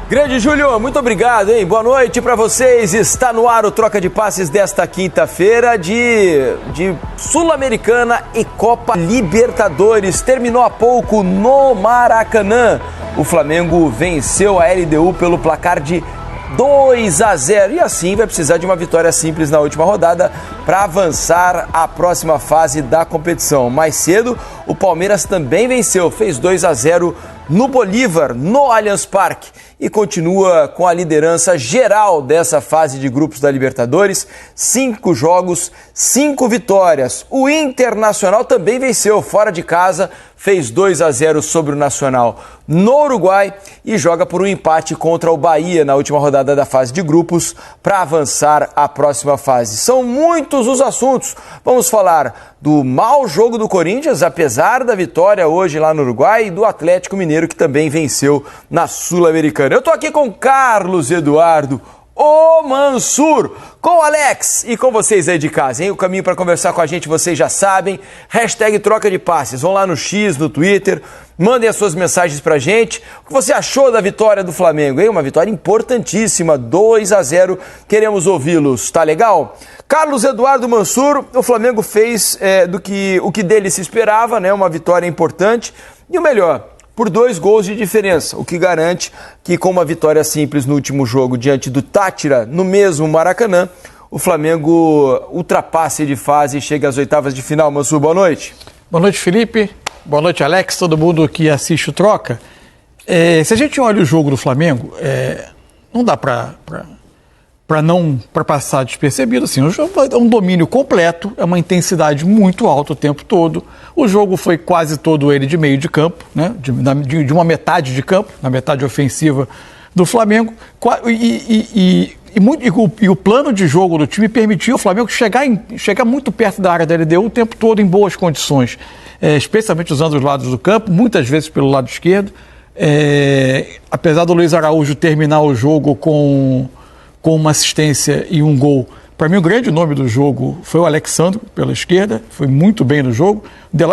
Grande Júlio, muito obrigado, hein? Boa noite para vocês. Está no ar o Troca de Passes desta quinta-feira de Sul-Americana e Copa Libertadores. Terminou há pouco no Maracanã. O Flamengo venceu a LDU pelo placar de 2-0 e assim vai precisar de uma vitória simples na última rodada para avançar à próxima fase da competição. Mais cedo, o Palmeiras também venceu, fez 2-0 no Bolívar, no Allianz Parque, e continua com a liderança geral dessa fase de grupos da Libertadores. 5 jogos, 5 vitórias. O Internacional também venceu fora de casa, fez 2-0 sobre o Nacional no Uruguai e joga por um empate contra o Bahia na última rodada da fase de grupos para avançar à próxima fase. São muitos os assuntos. Vamos falar do mau jogo do Corinthians, apesar da vitória hoje lá no Uruguai, e do Atlético Mineiro, que também venceu na Sul-Americana. Eu tô aqui com Carlos Eduardo, o Mansur, com o Alex e com vocês aí de casa, hein? O caminho para conversar com a gente vocês já sabem, hashtag Troca de Passes. Vão lá no X, no Twitter, mandem as suas mensagens pra gente. O que você achou da vitória do Flamengo, hein? Uma vitória importantíssima, 2-0. Queremos ouvi-los, tá legal? Carlos Eduardo Mansur, o Flamengo fez o que dele se esperava, né? Uma vitória importante e o melhor, por 2 gols de diferença, o que garante que com uma vitória simples no último jogo diante do Táchira, no mesmo Maracanã, o Flamengo ultrapasse de fase e chegue às oitavas de final. Mansur, boa noite. Boa noite, Felipe. Boa noite, Alex, todo mundo que assiste o Troca. Se a gente olha o jogo do Flamengo, não dá para passar despercebido. Assim, o jogo é um domínio completo, é uma intensidade muito alta o tempo todo. O jogo foi quase todo ele de meio de campo, né? de uma metade de campo, na metade ofensiva do Flamengo. E o plano de jogo do time permitiu o Flamengo chegar muito perto da área da LDU o tempo todo em boas condições, especialmente usando os lados do campo, muitas vezes pelo lado esquerdo. Apesar do Luiz Araújo terminar o jogo com uma assistência e um gol, para mim o grande nome do jogo foi o Alexandro, pela esquerda, foi muito bem no jogo.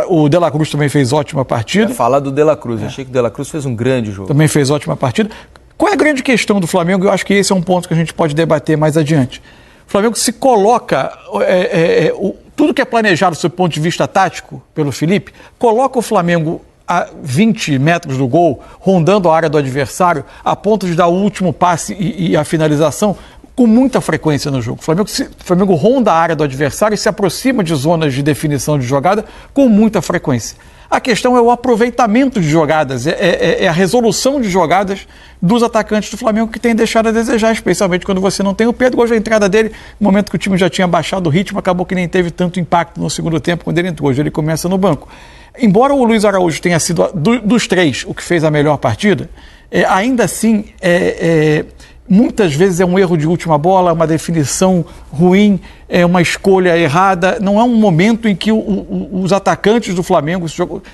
O De La Cruz também fez ótima partida. Falar do De La Cruz, achei que o De La Cruz fez um grande jogo. Também fez ótima partida. Qual é a grande questão do Flamengo? Eu acho que esse é um ponto que a gente pode debater mais adiante. O Flamengo se coloca, tudo que é planejado do ponto de vista tático pelo Felipe, coloca o Flamengo a 20 metros do gol, rondando a área do adversário, a ponto de dar o último passe e a finalização com muita frequência no jogo. O Flamengo ronda a área do adversário e se aproxima de zonas de definição de jogada com muita frequência. A questão é o aproveitamento de jogadas, é a resolução de jogadas dos atacantes do Flamengo que tem deixado a desejar, especialmente quando você não tem o Pedro. Hoje a entrada dele, no momento que o time já tinha baixado o ritmo, acabou que nem teve tanto impacto no segundo tempo quando ele entrou. Hoje ele começa no banco. Embora o Luiz Araújo tenha sido, dos 3, o que fez a melhor partida, ainda assim, muitas vezes é um erro de última bola, uma definição ruim, uma escolha errada. Não é um momento em que os atacantes do Flamengo,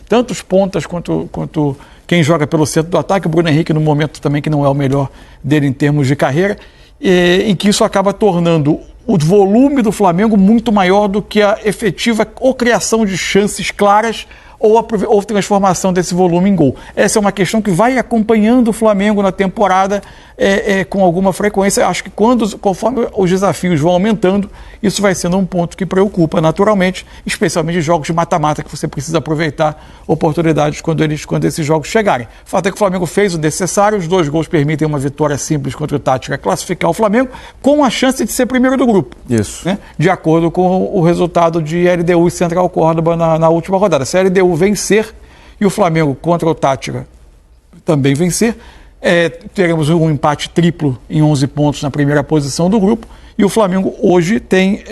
tanto os pontas quanto quem joga pelo centro do ataque, o Bruno Henrique no momento também que não é o melhor dele em termos de carreira, em que isso acaba tornando o volume do Flamengo muito maior do que a efetiva ou criação de chances claras ou transformação desse volume em gol. Essa é uma questão que vai acompanhando o Flamengo na temporada com alguma frequência. Acho que conforme os desafios vão aumentando, isso vai sendo um ponto que preocupa naturalmente, especialmente em jogos de mata-mata, que você precisa aproveitar oportunidades quando esses jogos chegarem. O fato é que o Flamengo fez o necessário, os 2 gols permitem uma vitória simples contra o Táchira, classificar o Flamengo com a chance de ser primeiro do grupo. Isso. Né? De acordo com o resultado de LDU e Central Córdoba na última rodada. Se a LDU vencer e o Flamengo contra o Táchira também vencer, teremos um empate triplo em 11 pontos na primeira posição do grupo, e o Flamengo hoje tem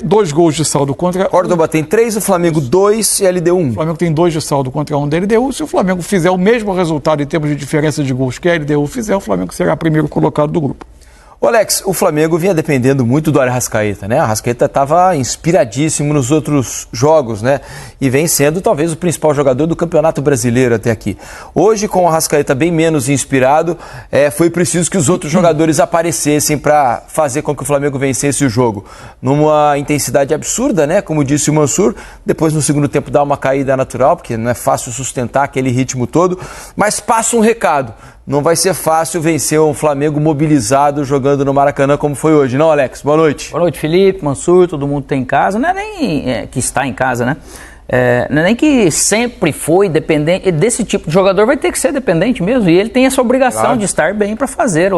2 gols de saldo contra... Córdoba tem 3, o Flamengo 2 e a LDU 1. O Flamengo tem 2 de saldo contra 1 da LDU. Se o Flamengo fizer o mesmo resultado em termos de diferença de gols que a LDU fizer, o Flamengo será primeiro colocado do grupo. Ô Alex, o Flamengo vinha dependendo muito do Arrascaeta, né? O Arrascaeta estava inspiradíssimo nos outros jogos, né? E vem sendo talvez o principal jogador do Campeonato Brasileiro até aqui. Hoje, com o Arrascaeta bem menos inspirado, foi preciso que os outros jogadores aparecessem para fazer com que o Flamengo vencesse o jogo. Numa intensidade absurda, né? Como disse o Mansur, depois no segundo tempo dá uma caída natural, porque não é fácil sustentar aquele ritmo todo, mas passa um recado. Não vai ser fácil vencer um Flamengo mobilizado jogando no Maracanã como foi hoje, não, Alex? Boa noite. Boa noite, Felipe, Mansur, todo mundo tem em casa. Não é nem que está em casa, né? Não é nem que sempre foi dependente. Desse tipo de jogador vai ter que ser dependente mesmo. E ele tem essa obrigação de estar bem para fazer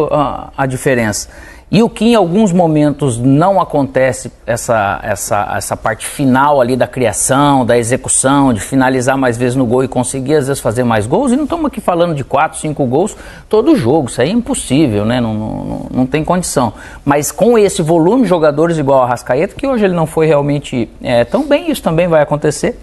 a diferença. E o que em alguns momentos não acontece, essa parte final ali da criação, da execução, de finalizar mais vezes no gol e conseguir às vezes fazer mais gols, e não estamos aqui falando de 4, 5 gols todo jogo, isso aí é impossível, né? Não tem condição. Mas com esse volume de jogadores igual a Arrascaeta, que hoje ele não foi realmente tão bem, isso também vai acontecer.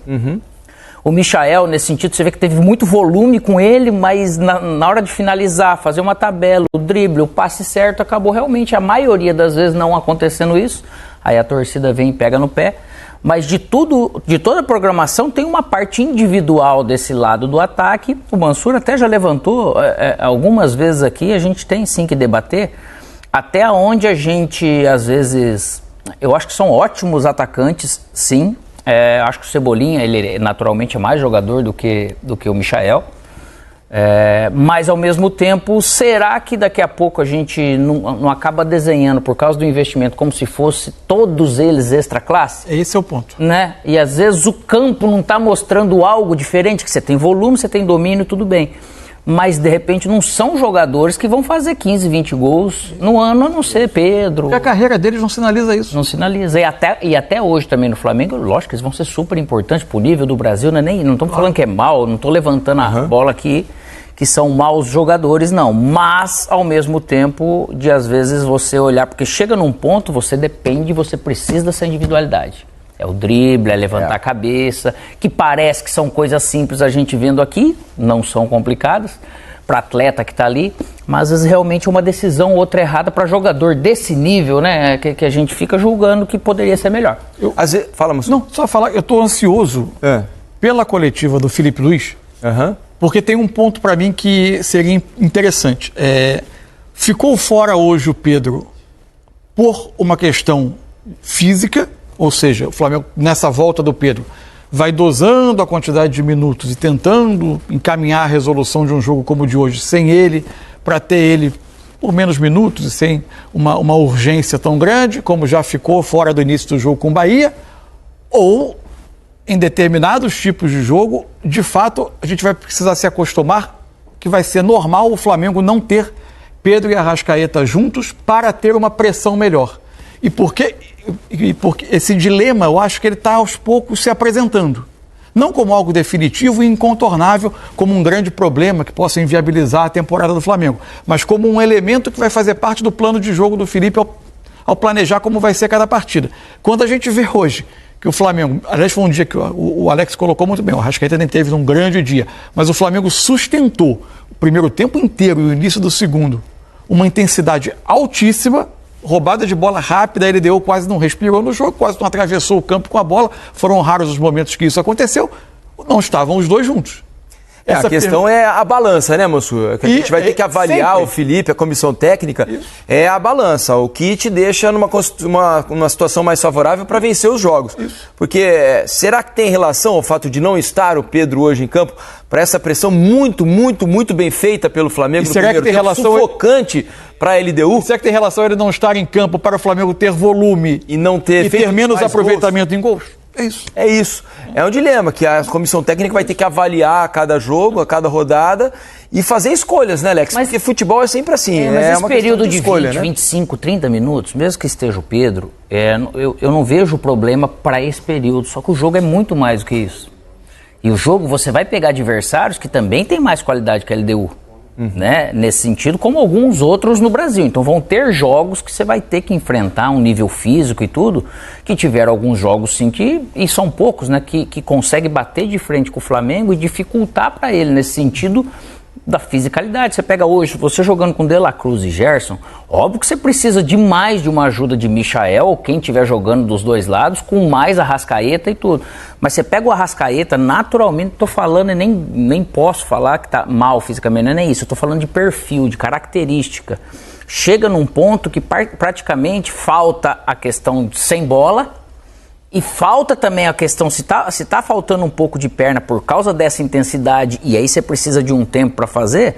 O Michael, nesse sentido, você vê que teve muito volume com ele, mas na hora de finalizar, fazer uma tabela, o drible, o passe certo, acabou realmente, a maioria das vezes, não acontecendo isso. Aí a torcida vem e pega no pé. Mas de toda a programação, tem uma parte individual desse lado do ataque. O Mansur até já levantou algumas vezes aqui, a gente tem sim que debater até onde a gente, às vezes, eu acho que são ótimos atacantes, sim. Acho que o Cebolinha, ele naturalmente é mais jogador do que o Michael, mas ao mesmo tempo, será que daqui a pouco a gente não acaba desenhando, por causa do investimento, como se fosse todos eles extra classe? Esse é o ponto. Né? E às vezes o campo não está mostrando algo diferente, que você tem volume, você tem domínio, tudo bem. Mas, de repente, não são jogadores que vão fazer 15, 20 gols no ano, a não ser Pedro. Porque a carreira deles não sinaliza isso. Não sinaliza. E até hoje também no Flamengo, lógico que eles vão ser super importantes pro nível do Brasil, né? Não estamos falando que é mal, não estou levantando a bola aqui, que são maus jogadores, não. Mas, ao mesmo tempo, de às vezes você olhar, porque chega num ponto, você depende, você precisa dessa individualidade. É o drible, é levantar a cabeça, que parece que são coisas simples a gente vendo aqui, não são complicadas, para atleta que está ali, mas às vezes realmente é uma decisão ou outra errada para jogador desse nível, né, que a gente fica julgando que poderia ser melhor. Fala, Mansur. Não, só falar, eu estou ansioso pela coletiva do Felipe Luiz, porque tem um ponto para mim que seria interessante. Ficou fora hoje o Pedro por uma questão física, ou seja, o Flamengo, nessa volta do Pedro, vai dosando a quantidade de minutos e tentando encaminhar a resolução de um jogo como o de hoje, sem ele, para ter ele por menos minutos e sem uma urgência tão grande, como já ficou fora do início do jogo com o Bahia, ou em determinados tipos de jogo, de fato, a gente vai precisar se acostumar que vai ser normal o Flamengo não ter Pedro e Arrascaeta juntos para ter uma pressão melhor. E porque esse dilema, eu acho que ele está aos poucos se apresentando. Não como algo definitivo e incontornável, como um grande problema que possa inviabilizar a temporada do Flamengo, mas como um elemento que vai fazer parte do plano de jogo do Felipe ao planejar como vai ser cada partida. Quando a gente vê hoje que o Flamengo, aliás, foi um dia que o Alex colocou muito bem, o Arrascaeta nem teve um grande dia, mas o Flamengo sustentou o primeiro tempo inteiro e o início do segundo, uma intensidade altíssima, roubada de bola rápida, a LDU quase não respirou no jogo, quase não atravessou o campo com a bola, foram raros os momentos que isso aconteceu, não estavam os dois juntos. A questão é a balança, né, Mansur? A gente vai ter que avaliar sempre. O Felipe, a comissão técnica, é a balança, o que te deixa numa situação mais favorável para vencer os jogos. Porque será que tem relação ao fato de não estar o Pedro hoje em campo para essa pressão muito, muito, muito bem feita pelo Flamengo no primeiro tempo, sufocante para a LDU? Será que tem relação ele não estar em campo para o Flamengo ter volume e não ter menos aproveitamento em gols? É isso. É um dilema que a comissão técnica vai ter que avaliar a cada jogo, a cada rodada e fazer escolhas, né, Alex? Porque futebol é sempre assim. Mas esse uma período de escolha, 20, né? 25, 30 minutos, mesmo que esteja o Pedro, eu não vejo problema para esse período. Só que o jogo é muito mais do que isso. E o jogo, você vai pegar adversários que também têm mais qualidade que a LDU. Né? Nesse sentido, como alguns outros no Brasil. Então vão ter jogos que você vai ter que enfrentar um nível físico e tudo, que tiveram alguns jogos sim, e são poucos, né? Que consegue bater de frente com o Flamengo e dificultar para ele nesse sentido da fisicalidade. Você pega hoje, você jogando com De La Cruz e Gerson, óbvio que você precisa de mais de uma ajuda de Michael, ou quem estiver jogando dos dois lados, com mais Arrascaeta e tudo. Mas você pega o Arrascaeta, naturalmente, tô falando e nem posso falar que tá mal fisicamente, não é nem isso, eu tô falando de perfil, de característica. Chega num ponto que praticamente falta a questão sem bola, e falta também a questão, se tá faltando um pouco de perna por causa dessa intensidade, e aí você precisa de um tempo para fazer,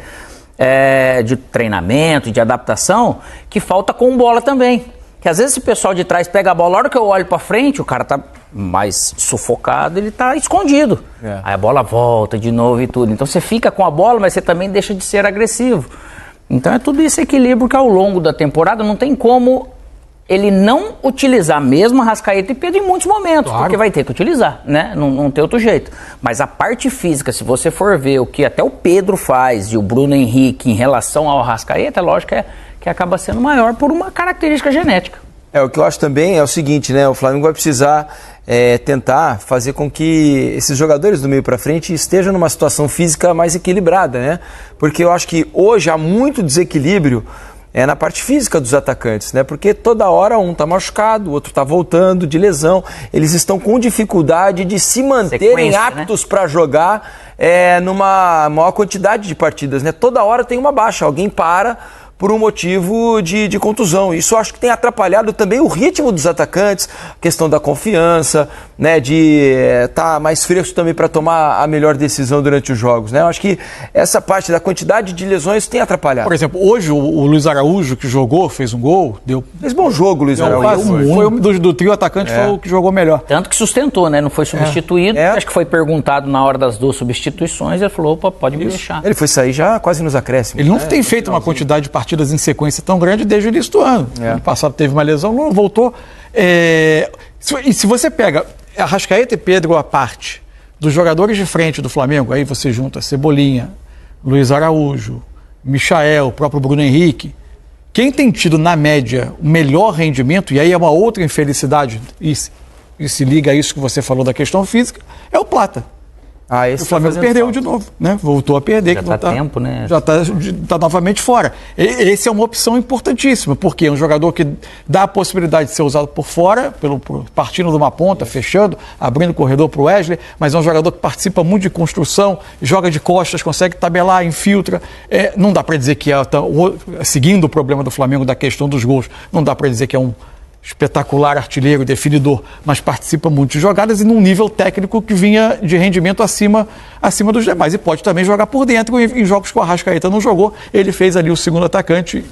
de treinamento, de adaptação, que falta com bola também. Que às vezes esse pessoal de trás pega a bola, na hora que eu olho para frente, o cara tá mais sufocado, ele tá escondido. Aí a bola volta de novo e tudo. Então você fica com a bola, mas você também deixa de ser agressivo. Então é tudo esse equilíbrio que ao longo da temporada não tem como ele não utilizar mesmo Arrascaeta e Pedro em muitos momentos, porque vai ter que utilizar, né? Não tem outro jeito. Mas a parte física, se você for ver o que até o Pedro faz e o Bruno Henrique em relação ao Arrascaeta, é lógico que acaba sendo maior por uma característica genética. O que eu acho também é o seguinte, né? O Flamengo vai precisar tentar fazer com que esses jogadores do meio para frente estejam numa situação física mais equilibrada, né? Porque eu acho que hoje há muito desequilíbrio na parte física dos atacantes, né? Porque toda hora um tá machucado, o outro tá voltando de lesão, eles estão com dificuldade de se manterem aptos, né, para jogar numa maior quantidade de partidas, né? Toda hora tem uma baixa, alguém para por um motivo de contusão. Isso eu acho que tem atrapalhado também o ritmo dos atacantes, a questão da confiança, né, de estar mais fresco também para tomar a melhor decisão durante os jogos, né? Eu acho que essa parte da quantidade de lesões tem atrapalhado. Por exemplo, hoje o Luiz Araújo, que jogou, fez um gol, fez bom jogo, Luiz Araújo. Foi do trio atacante, foi o que jogou melhor. Tanto que sustentou, né? Não foi substituído. Acho que foi perguntado na hora das 2 substituições, ele falou, opa, pode me deixar. Ele foi sair já quase nos acréscimos. Ele não tem feito uma quantidade de partidas em sequência tão grande desde o início do ano. Ano passado teve uma lesão, não voltou. E se você pega Arrascaeta e Pedro à parte dos jogadores de frente do Flamengo, aí você junta Cebolinha, Luiz Araújo, Michael, o próprio Bruno Henrique, quem tem tido na média o melhor rendimento, e aí é uma outra infelicidade, e se liga a isso que você falou da questão física, é o Plata. O Flamengo perdeu de novo, né? Voltou a perder. Já está tempo, né? Já está novamente fora. Esse é uma opção importantíssima, porque é um jogador que dá a possibilidade de ser usado por fora, partindo de uma ponta, fechando, abrindo o corredor para o Wesley, mas é um jogador que participa muito de construção, joga de costas, consegue tabelar, infiltra. Não dá para dizer que seguindo o problema do Flamengo da questão dos gols, não dá para dizer que é um espetacular artilheiro, definidor, mas participa muito de jogadas e num nível técnico que vinha de rendimento acima dos demais. E pode também jogar por dentro em jogos que o Arrascaeta não jogou. Ele fez ali o segundo atacante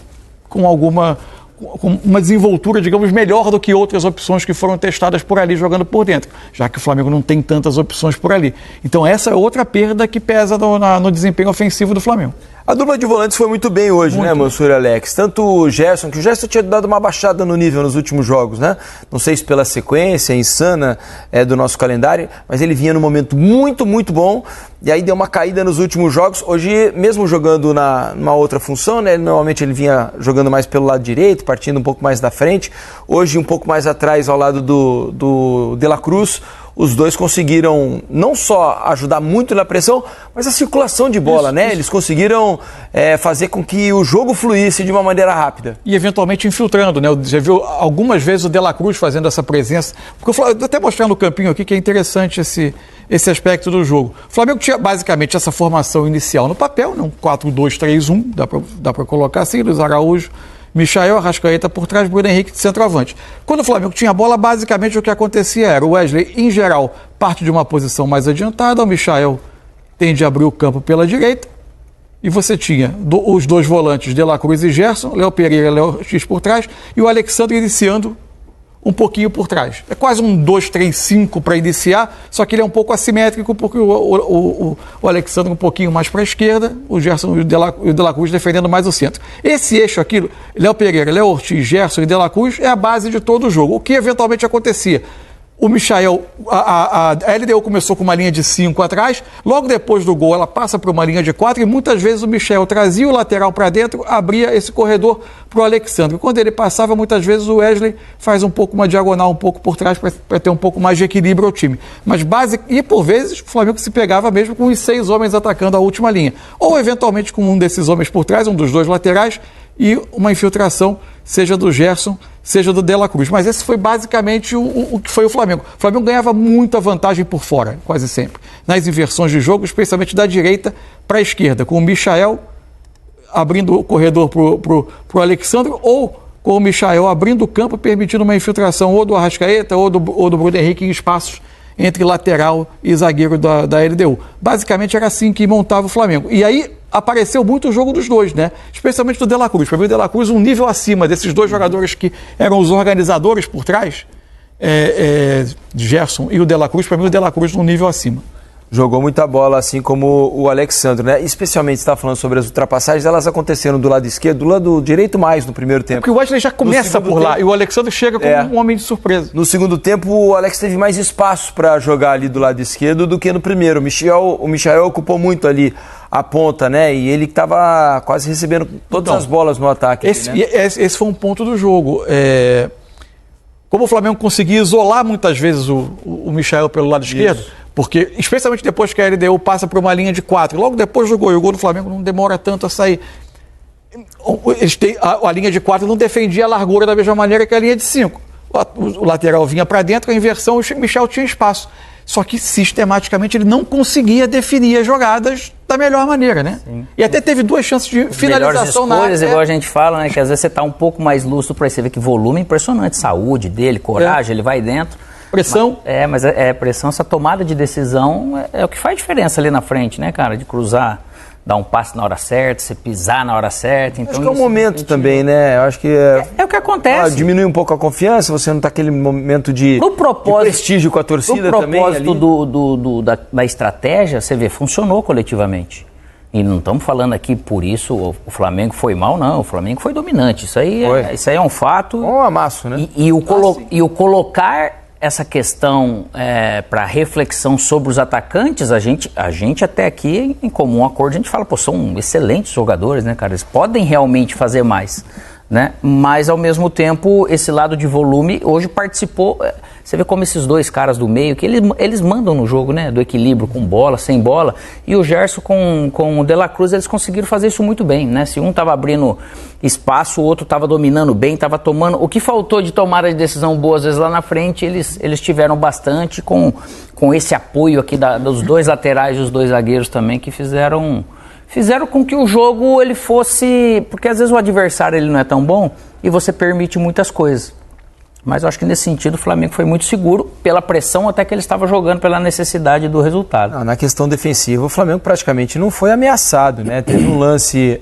com uma desenvoltura, digamos, melhor do que outras opções que foram testadas por ali jogando por dentro, já que o Flamengo não tem tantas opções por ali. Então essa é outra perda que pesa no desempenho ofensivo do Flamengo. A dupla de volantes foi muito bem hoje, né, Mansur e Alex? Tanto o Gerson, que o Gerson tinha dado uma baixada no nível nos últimos jogos, né? Não sei se pela sequência insana do nosso calendário, mas ele vinha num momento muito, muito bom, e aí deu uma caída nos últimos jogos. Hoje, mesmo jogando numa outra função, né? Normalmente ele vinha jogando mais pelo lado direito, partindo um pouco mais da frente. Hoje, um pouco mais atrás, ao lado do De La Cruz. Os dois conseguiram não só ajudar muito na pressão, mas a circulação de bola, né? Eles conseguiram fazer com que o jogo fluísse de uma maneira rápida. E eventualmente infiltrando, né? Já viu algumas vezes o De La Cruz fazendo essa presença. Porque eu até mostrando no campinho aqui que é interessante esse aspecto do jogo. O Flamengo tinha basicamente essa formação inicial no papel, não 4-2-3-1, dá para colocar assim, Luiz Araújo, Michael, Arrascaeta por trás, Bruno Henrique de centroavante. Quando o Flamengo tinha a bola, basicamente o que acontecia era o Wesley, em geral, parte de uma posição mais adiantada, o Michael tende a abrir o campo pela direita, e você tinha os dois volantes, De La Cruz e Gerson, Léo Pereira e Léo X por trás, e o Alexandre iniciando um pouquinho por trás. É quase um 2-3-5 para iniciar, só que ele é um pouco assimétrico, porque o Alexandre um pouquinho mais para a esquerda, o Gerson e o De La Cruz defendendo mais o centro. Esse eixo aqui, Léo Pereira, Léo Ortiz, Gerson e De La Cruz, é a base de todo o jogo. O que eventualmente acontecia? O Michael, a LDU começou com uma linha de 5 atrás, logo depois do gol ela passa para uma linha de 4 e muitas vezes o Michael trazia o lateral para dentro, abria esse corredor para o Alexandre. Quando ele passava, muitas vezes o Wesley faz um pouco uma diagonal, um pouco por trás para ter um pouco mais de equilíbrio ao time. Mas e por vezes o Flamengo se pegava mesmo com os 6 homens atacando a última linha. Ou eventualmente com um desses homens por trás, um dos 2 laterais, e uma infiltração, seja do Gerson, seja do De La Cruz. Mas esse foi basicamente o que foi o Flamengo. O Flamengo ganhava muita vantagem por fora, quase sempre, nas inversões de jogo, especialmente da direita para a esquerda, com o Michael abrindo o corredor para o Alexandre, ou com o Michael abrindo o campo, permitindo uma infiltração ou do Arrascaeta ou do Bruno Henrique em espaços entre lateral e zagueiro da LDU. Basicamente era assim que montava o Flamengo. E aí apareceu muito o jogo dos dois, né? Especialmente do De La Cruz. Para mim, o De La Cruz um nível acima desses 2 jogadores que eram os organizadores por trás, Gerson e o De La Cruz. Para mim, o De La Cruz um nível acima. Jogou muita bola, assim como o Alexandre, né? Especialmente, você estava falando sobre as ultrapassagens, elas aconteceram do lado esquerdo, do lado direito mais no primeiro tempo. Porque o Wesley já começa por lá e o Alexandre chega como um homem de surpresa. No segundo tempo, o Alex teve mais espaço para jogar ali do lado esquerdo do que no primeiro. O Michael ocupou muito ali a ponta, né? E ele estava quase recebendo todas as bolas no ataque. Esse foi um ponto do jogo. Como o Flamengo conseguia isolar muitas vezes o Michael pelo lado esquerdo, porque, especialmente depois que a LDU passa por uma linha de 4, logo depois do gol, e o gol do Flamengo não demora tanto a sair. A linha de 4 não defendia a largura da mesma maneira que a linha de 5. O lateral vinha para dentro, a inversão, o Michel tinha espaço. Só que, sistematicamente, ele não conseguia definir as jogadas da melhor maneira, né? Sim. E até teve 2 chances de finalização na área. Igual a gente fala, né? Que às vezes você está um pouco mais lúcido para você ver que volume é impressionante. Saúde dele, coragem, ele vai dentro. Pressão. Mas pressão, essa tomada de decisão é o que faz diferença ali na frente, né, cara? De cruzar, dar um passe na hora certa, você pisar na hora certa. Então, acho que é um momento também, né? Eu acho que é o que acontece. Diminui um pouco a confiança, você não está aquele momento de prestígio com a torcida também. No propósito da estratégia, você vê, funcionou coletivamente. E não estamos falando aqui por isso o Flamengo foi mal, não. O Flamengo foi dominante. Isso aí é um fato. Um amasso, né? E o colocar essa questão para reflexão sobre os atacantes, a gente até aqui, em comum acordo, a gente fala, são excelentes jogadores, né, cara? Eles podem realmente fazer mais, né? Mas, ao mesmo tempo, esse lado de volume, hoje participou... Você vê como esses 2 caras do meio, que eles mandam no jogo, né? Do equilíbrio, com bola, sem bola. E o Gerson com o De La Cruz, eles conseguiram fazer isso muito bem, né? Se um estava abrindo espaço, o outro estava dominando bem, estava tomando... O que faltou de tomada de decisão boa, às vezes, lá na frente, eles tiveram bastante com esse apoio aqui dos 2 laterais e os 2 zagueiros também, que fizeram com que o jogo ele fosse... Porque, às vezes, o adversário ele não é tão bom e você permite muitas coisas. Mas eu acho que nesse sentido o Flamengo foi muito seguro pela pressão até que ele estava jogando, pela necessidade do resultado. Não, na questão defensiva, o Flamengo praticamente não foi ameaçado, né? Teve um lance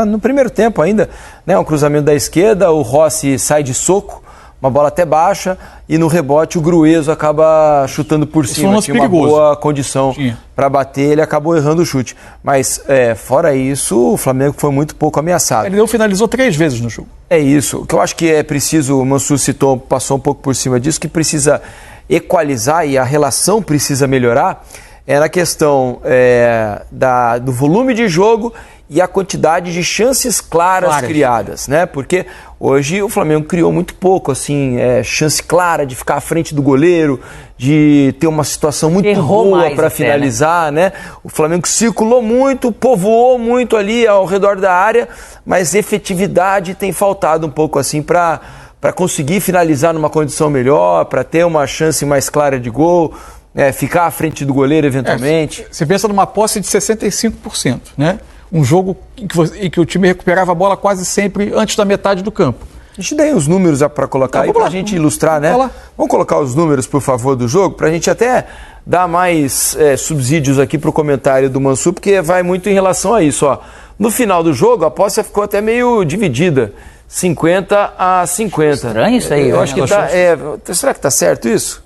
no primeiro tempo ainda, né? Um cruzamento da esquerda, o Rossi sai de soco, uma bola até baixa, e no rebote o Gruezo acaba chutando por cima. Tinha uma boa condição para bater, ele acabou errando o chute. Mas, fora isso, o Flamengo foi muito pouco ameaçado. Ele finalizou 3 vezes no jogo. É isso. O que eu acho que é preciso, o Mansur citou, passou um pouco por cima disso, que precisa equalizar e a relação precisa melhorar, na questão do volume de jogo e a quantidade de chances claras criadas, né? Porque hoje o Flamengo criou muito pouco, assim, chance clara de ficar à frente do goleiro, de ter uma situação muito boa para finalizar, né? O Flamengo circulou muito, povoou muito ali ao redor da área, mas efetividade tem faltado um pouco, assim, para conseguir finalizar numa condição melhor, para ter uma chance mais clara de gol, ficar à frente do goleiro eventualmente. Você pensa numa posse de 65%, né? Um jogo em que o time recuperava a bola quase sempre antes da metade do campo. A gente tem os números para colocar aí para a gente ilustrar, né? Vamos colocar os números, por favor, do jogo, para a gente até dar mais subsídios aqui para o comentário do Mansur, porque vai muito em relação a isso. Ó. No final do jogo, a posse ficou até meio dividida, 50-50. Estranho isso aí. Eu acho que tá... será que está certo isso?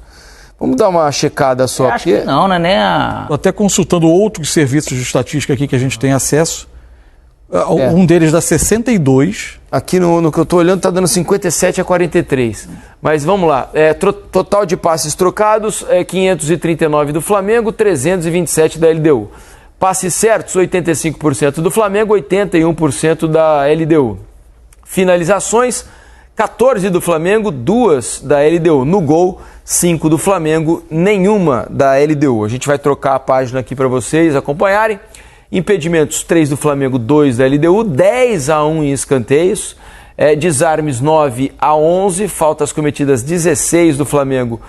Vamos dar uma checada só. Acho que não, né? Estou até consultando outros serviços de estatística aqui que a gente tem acesso. Um deles dá 62. Aqui no que eu estou olhando está dando 57-43. Mas vamos lá. Total de passes trocados, 539 do Flamengo, 327 da LDU. Passes certos, 85% do Flamengo, 81% da LDU. Finalizações, 14 do Flamengo, 2 da LDU. No gol, 5 do Flamengo, nenhuma da LDU. A gente vai trocar a página aqui para vocês acompanharem. Impedimentos, 3 do Flamengo, 2 da LDU, 10-1 em escanteios, desarmes 9-11, faltas cometidas 16 do Flamengo,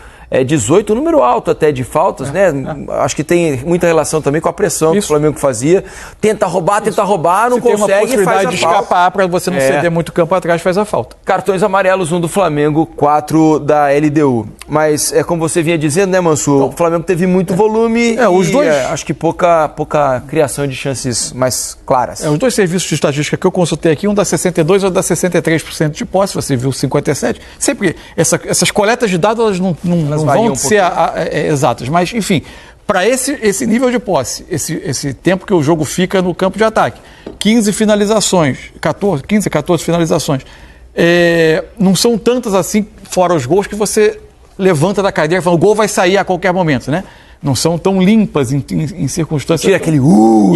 18, um número alto até de faltas, né? Acho que tem muita relação também com a pressão que o Flamengo fazia. Tenta roubar, não consegue tem uma possibilidade e faz a de escapar falta. para você não ceder muito campo atrás, faz a falta. Cartões amarelos, 1 do Flamengo, 4 da LDU. Mas como você vinha dizendo, né, Mansur? O Flamengo teve muito volume os dois... acho que pouca criação de chances mais claras. Os dois serviços de estatística que eu consultei aqui, um dá 62% e outro dá 63% de posse, você viu 57%. Sempre essas coletas de dados, elas não vão ser exatas, mas enfim, para esse nível de posse, esse tempo que o jogo fica no campo de ataque, 15 finalizações, 14 finalizações, não são tantas assim, fora os gols, que você levanta da cadeira e fala, o gol vai sair a qualquer momento, né? Não são tão limpas em circunstâncias... Tira aquele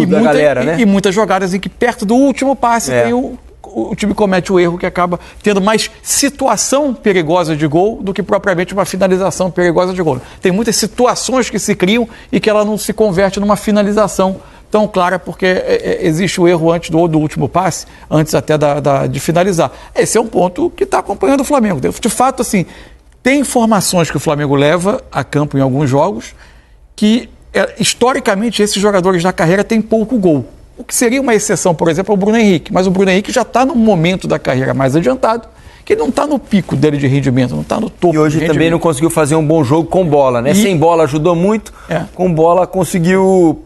da galera, né? E muitas jogadas em que perto do último passe tem o time comete o erro que acaba tendo mais situação perigosa de gol do que propriamente uma finalização perigosa de gol. Tem muitas situações que se criam e que ela não se converte numa finalização tão clara, porque existe o erro antes do último passe, antes até de finalizar. Esse é um ponto que está acompanhando o Flamengo. De fato, assim, tem informações que o Flamengo leva a campo em alguns jogos que, historicamente, esses jogadores da carreira têm pouco gol. O que seria uma exceção, por exemplo, é o Bruno Henrique. Mas o Bruno Henrique já está num momento da carreira mais adiantado, que ele não está no pico dele de rendimento, não está no topo. E hoje também não conseguiu fazer um bom jogo com bola, né? Sem bola ajudou muito, com bola conseguiu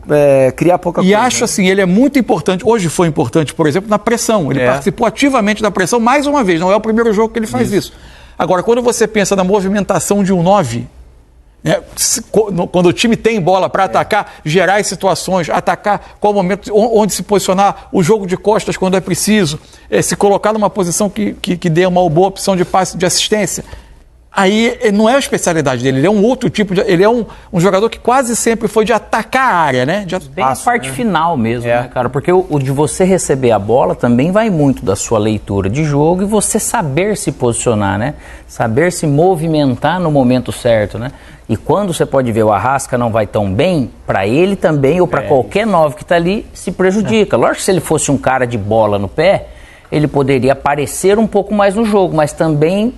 criar pouca coisa. E acho assim, ele é muito importante, hoje foi importante, por exemplo, na pressão. Ele participou ativamente da pressão mais uma vez, não é o primeiro jogo que ele faz isso. Agora, quando você pensa na movimentação de um 9... quando o time tem bola para atacar, gerar situações, atacar qual momento, onde se posicionar, o jogo de costas quando é preciso, se colocar numa posição que dê uma boa opção de passe, de assistência. Aí não é a especialidade dele, ele é um outro tipo de... Ele é um jogador que quase sempre foi de atacar a área, né? Bem a parte final mesmo, né, cara? Porque o de você receber a bola também vai muito da sua leitura de jogo e você saber se posicionar, né? Saber se movimentar no momento certo, né? E quando você pode ver o Arrasca não vai tão bem, para ele também, ou para qualquer 9 que está ali, se prejudica. Lógico que se ele fosse um cara de bola no pé, ele poderia aparecer um pouco mais no jogo, mas também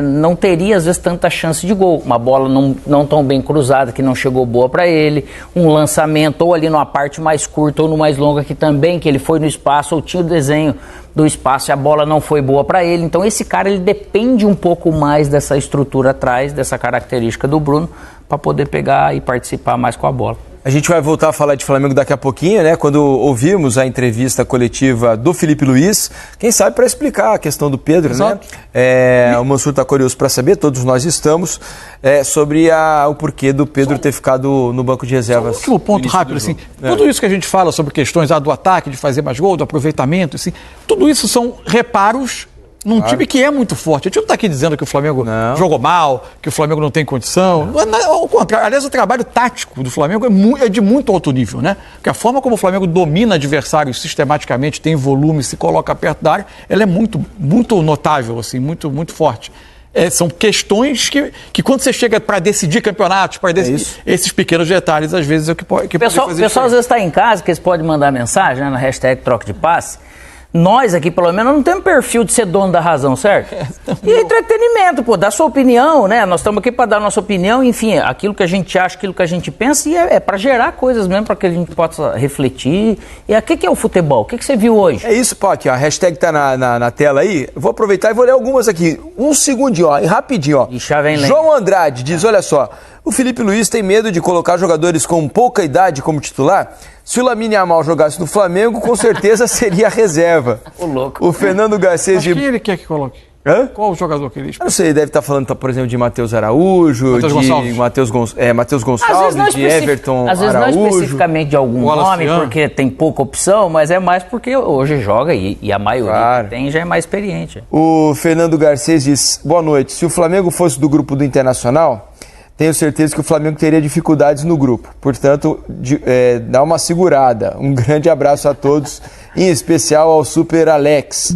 não teria, às vezes, tanta chance de gol. Uma bola não tão bem cruzada, que não chegou boa para ele, um lançamento ou ali numa parte mais curta ou no mais longa, que também, que ele foi no espaço ou tinha o desenho do espaço e a bola não foi boa para ele. Então esse cara, ele depende um pouco mais dessa estrutura atrás, dessa característica do Bruno, para poder pegar e participar mais com a bola. A gente vai voltar a falar de Flamengo daqui a pouquinho, né? Quando ouvimos a entrevista coletiva do Felipe Luiz, quem sabe para explicar a questão do Pedro, Exato. né? O Mansur está curioso para saber, todos nós estamos, sobre o porquê do Pedro ter ficado no banco de reservas. Último ponto rápido, assim, tudo isso que a gente fala sobre questões do ataque, de fazer mais gol, do aproveitamento, assim, tudo isso são reparos num time que é muito forte. A gente não está aqui dizendo que o Flamengo jogou mal, que o Flamengo não tem condição. Ao contrário. Aliás, o trabalho tático do Flamengo é de muito alto nível, né? Porque a forma como o Flamengo domina adversários sistematicamente, tem volume, se coloca perto da área, ela é muito, muito notável, assim, muito, muito forte. São questões que quando você chega para decidir campeonatos, para decidir esses pequenos detalhes, às vezes é o que pode fazer. O pessoal às vezes está em casa, que eles podem mandar mensagem, né, na hashtag troca de passe. Nós aqui, pelo menos, não temos perfil de ser dono da razão, certo? E entretenimento, pô, dá sua opinião, né? Nós estamos aqui para dar nossa opinião, enfim, aquilo que a gente acha, aquilo que a gente pensa, e é para gerar coisas mesmo, para que a gente possa refletir. E o que é o futebol? O que você viu hoje? É isso, pô, aqui, ó, a hashtag tá na tela aí. Eu vou aproveitar e vou ler algumas aqui. Um segundinho, ó, e rapidinho, ó. E já vem lendo. João Andrade diz, olha só, o Felipe Luiz tem medo de colocar jogadores com pouca idade como titular? Se o Lamine Yamal jogasse no Flamengo, com certeza seria a reserva. O louco. O Fernando Garcês... Mas quem ele quer que coloque? Hã? Qual o jogador que ele Eu não sei, deve estar falando, por exemplo, de Matheus Araújo, Matheus Gonçalves, de Everton às vezes Araújo. Não especificamente de algum nome, porque tem pouca opção, mas é mais porque hoje joga e a maioria que tem já é mais experiente. O Fernando Garcês diz, boa noite, se o Flamengo fosse do grupo do Internacional, tenho certeza que o Flamengo teria dificuldades no grupo. Portanto, dá uma segurada. Um grande abraço a todos, em especial ao Super Alex.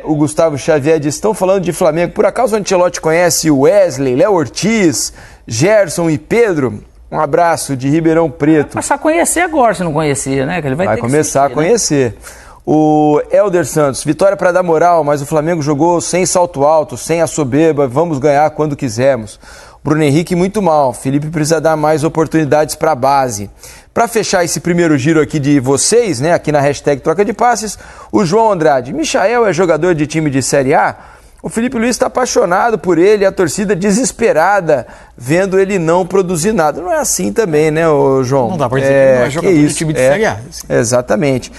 O Gustavo Xavier diz, estão falando de Flamengo. Por acaso o Ancelotti conhece o Wesley, Léo Ortiz, Gerson e Pedro? Um abraço de Ribeirão Preto. Vai passar a conhecer agora, se não conhecia, né? Que ele vai começar a conhecer. Né? O Helder Santos, vitória para dar moral, mas o Flamengo jogou sem salto alto, sem a soberba, vamos ganhar quando quisermos. Bruno Henrique muito mal, Felipe precisa dar mais oportunidades para a base. Para fechar esse primeiro giro aqui de vocês, né, aqui na hashtag Troca de Passes, o João Andrade, Michael é jogador de time de Série A? O Felipe Luiz está apaixonado por ele, a torcida desesperada, vendo ele não produzir nada. Não é assim também, né, João? Não dá para dizer que ele não é jogador de time de Série A. Exatamente.